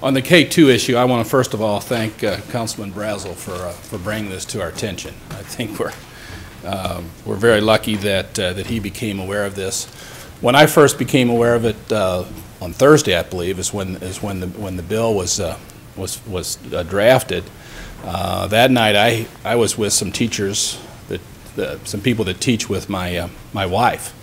On the K2 issue, I want to first of all thank Councilman Brazel for bringing this to our attention. I think we're very lucky that he became aware of this. When I first became aware of it on Thursday, I believe, is when the bill was drafted. That night, I was with some teachers, some people that teach with my wife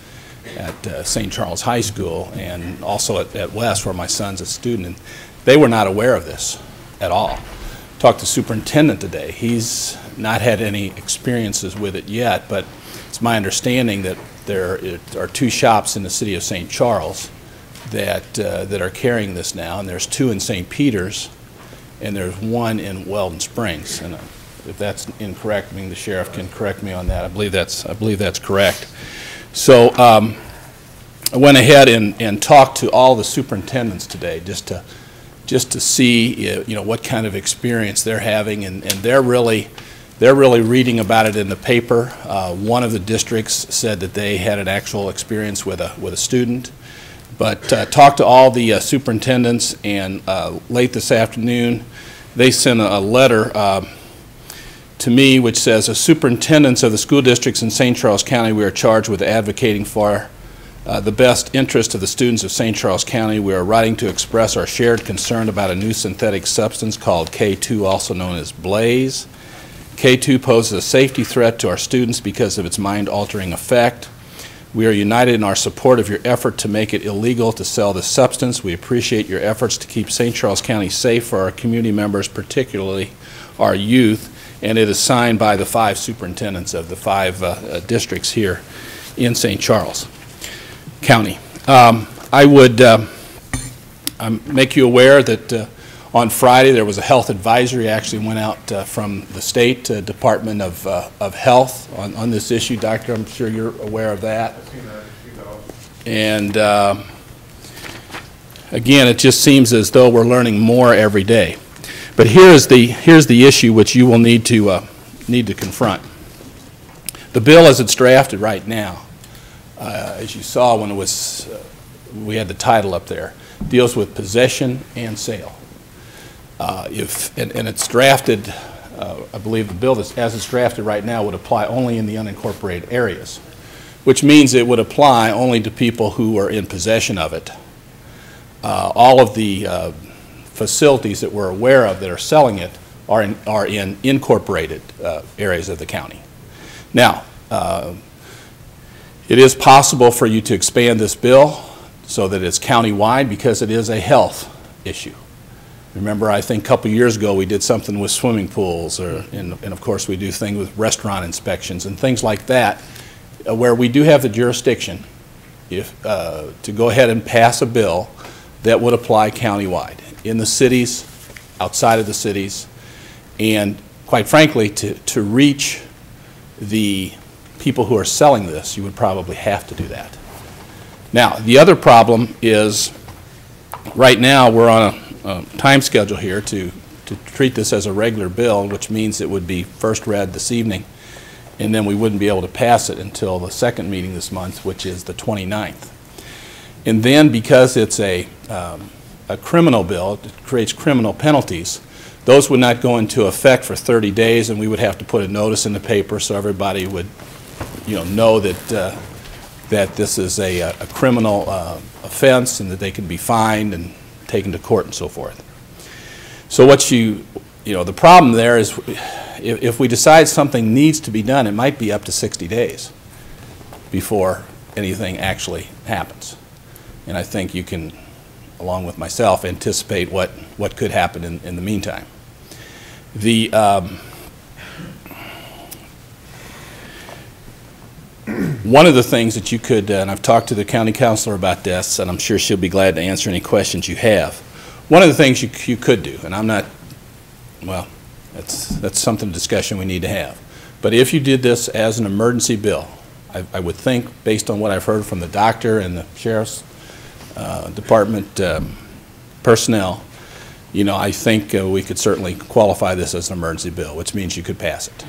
at St. Charles High School, and also at West, where my son's a student. And they were not aware of this at all. Talked to the superintendent today. He's not had any experiences with it yet, but it's my understanding that there are 2 shops in the city of St. Charles that are carrying this now, and there's 2 in St. Peter's, and there's 1 in Weldon Springs. And if that's incorrect, I mean, the sheriff can correct me on that. I believe that's correct. So I went ahead and talked to all the superintendents today just to see what kind of experience they're having, and they're really reading about it in the paper. One of the districts said that they had an actual experience with a student, but talked to all the superintendents, and late this afternoon they sent a letter to me which says, as superintendents of the school districts in St. Charles County, we are charged with advocating for the best interest of the students of St. Charles County. We are writing to express our shared concern about a new synthetic substance called K2, also known as Blaze. K2 poses a safety threat to our students because of its mind-altering effect. We are united in our support of your effort to make it illegal to sell this substance. We appreciate your efforts to keep St. Charles County safe for our community members, particularly our youth. And it is signed by the 5 superintendents of the 5 districts here in St. Charles County. I would make you aware that on Friday there was a health advisory actually went out from the State Department of Health on this issue. Doctor, I'm sure you're aware of that. And again, it just seems as though we're learning more every day. But here's the issue which you will need to confront. The bill as it's drafted right now, as you saw when it was, we had the title up there, deals with possession and sale. And it's drafted, I believe the bill as it's drafted right now would apply only in the unincorporated areas, which means it would apply only to people who are in possession of it. All of the facilities that we're aware of that are selling it are in incorporated areas of the county. Now, it is possible for you to expand this bill so that it's county-wide because it is a health issue. Remember, I think a couple years ago we did something with swimming pools, and of course we do things with restaurant inspections and things like that, where we do have the jurisdiction to go ahead and pass a bill that would apply countywide in the cities, outside of the cities, and quite frankly, to reach the people who are selling this, you would probably have to do that. Now, the other problem is right now we're on a time schedule here to treat this as a regular bill, which means it would be first read this evening, and then we wouldn't be able to pass it until the second meeting this month, which is the 29th. And then because it's a criminal bill, it creates criminal penalties, those would not go into effect for 30 days, and we would have to put a notice in the paper so everybody would know that that this is a criminal offense and that they can be fined and taken to court and so forth. So what the problem there is if we decide something needs to be done, it might be up to 60 days before anything actually happens. And I think you can, along with myself, anticipate what could happen in the meantime. One of the things that you could, and I've talked to the county councilor about this, and I'm sure she'll be glad to answer any questions you have. One of the things you could do, and I'm not, well, that's something, discussion we need to have. But if you did this as an emergency bill, I would think, based on what I've heard from the doctor and the sheriff's department personnel, I think we could certainly qualify this as an emergency bill, which means you could pass it.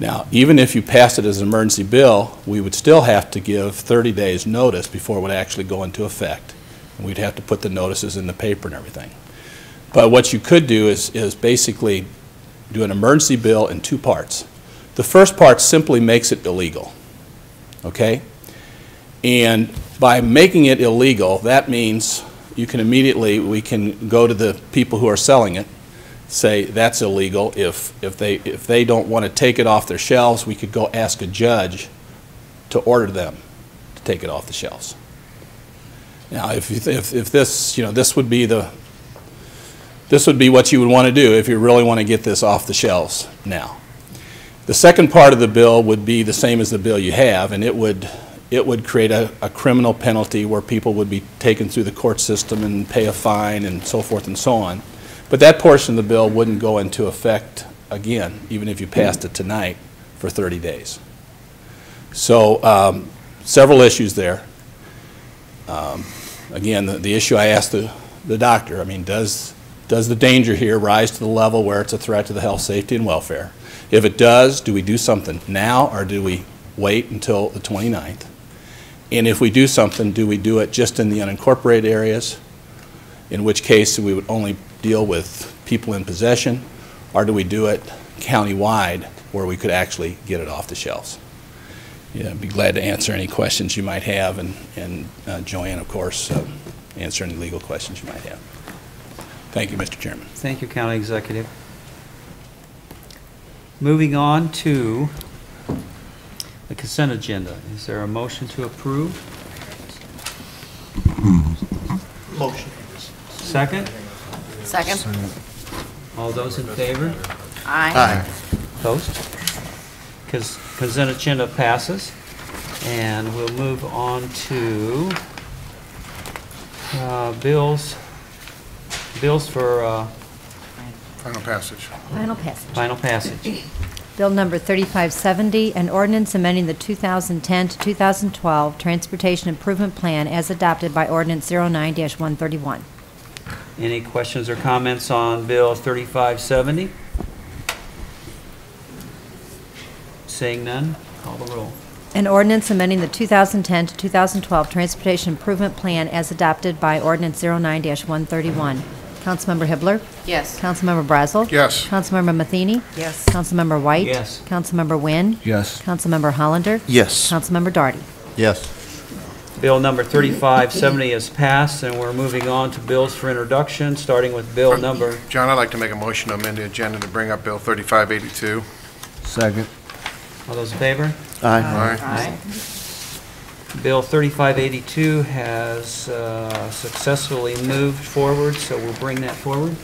Now, even if you pass it as an emergency bill, we would still have to give 30 days notice before it would actually go into effect. And we'd have to put the notices in the paper and everything. But what you could do is basically do an emergency bill in two parts. The first part simply makes it illegal, okay? And by making it illegal, that means you can immediately, we can go to the people who are selling it, say that's illegal. If they don't want to take it off their shelves, we could go ask a judge to order them to take it off the shelves. Now, if this, you know, this would be what you would want to do if you really want to get this off the shelves now. The second part of the bill would be the same as the bill you have, and it would create a criminal penalty where people would be taken through the court system and pay a fine and so forth and so on. But that portion of the bill wouldn't go into effect again, even if you passed it tonight, for 30 days. So several issues there. Again, the issue I asked the doctor, I mean, does the danger here rise to the level where it's a threat to the health, safety, and welfare? If it does, do we do something now, or do we wait until the 29th? And if we do something, do we do it just in the unincorporated areas, in which case we would only deal with people in possession, or do we do it countywide where we could actually get it off the shelves? Yeah, I'd be glad to answer any questions you might have, and Joanne, of course, answer any legal questions you might have. Thank you, Mr. Chairman. Thank you, County Executive. Moving on to the consent agenda. Is there a motion to approve? Motion. Second? Second. All those in favor? Aye. Opposed? Consent agenda passes. And we'll move on to bills for Final passage. Final passage. final passage. Bill number 3570, an ordinance amending the 2010 to 2012 Transportation Improvement Plan as adopted by Ordinance 09-131. Any questions or comments on Bill 3570? Seeing none, call the roll. An ordinance amending the 2010 to 2012 Transportation Improvement Plan as adopted by Ordinance 09-131. Councilmember Hibbler? Yes. Councilmember Brazel? Yes. Councilmember Matheny? Yes. Councilmember White? Yes. Councilmember Wynn? Yes. Councilmember Hollander? Yes. Councilmember Darty? Yes. Bill number 3570 is passed, and we're moving on to bills for introduction, starting with bill number... John, I'd like to make a motion to amend the agenda to bring up Bill 3582. Second. All those in favor? Aye. Aye. Bill 3582 has successfully moved forward, so we'll bring that forward.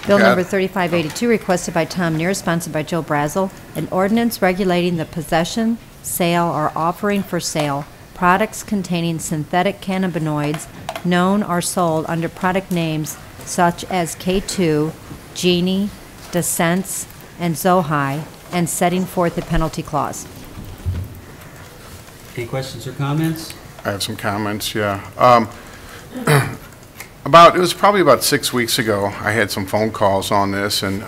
Bill Okay. number 3582, requested by Tom Neer, sponsored by Joe Brazel, an ordinance regulating the possession, sale, or offering for sale products containing synthetic cannabinoids known or sold under product names such as K2, Genie, Descents, and Zohai, and setting forth a penalty clause. Any questions or comments? I have some comments, yeah. It was probably about 6 weeks ago, I had some phone calls on this, and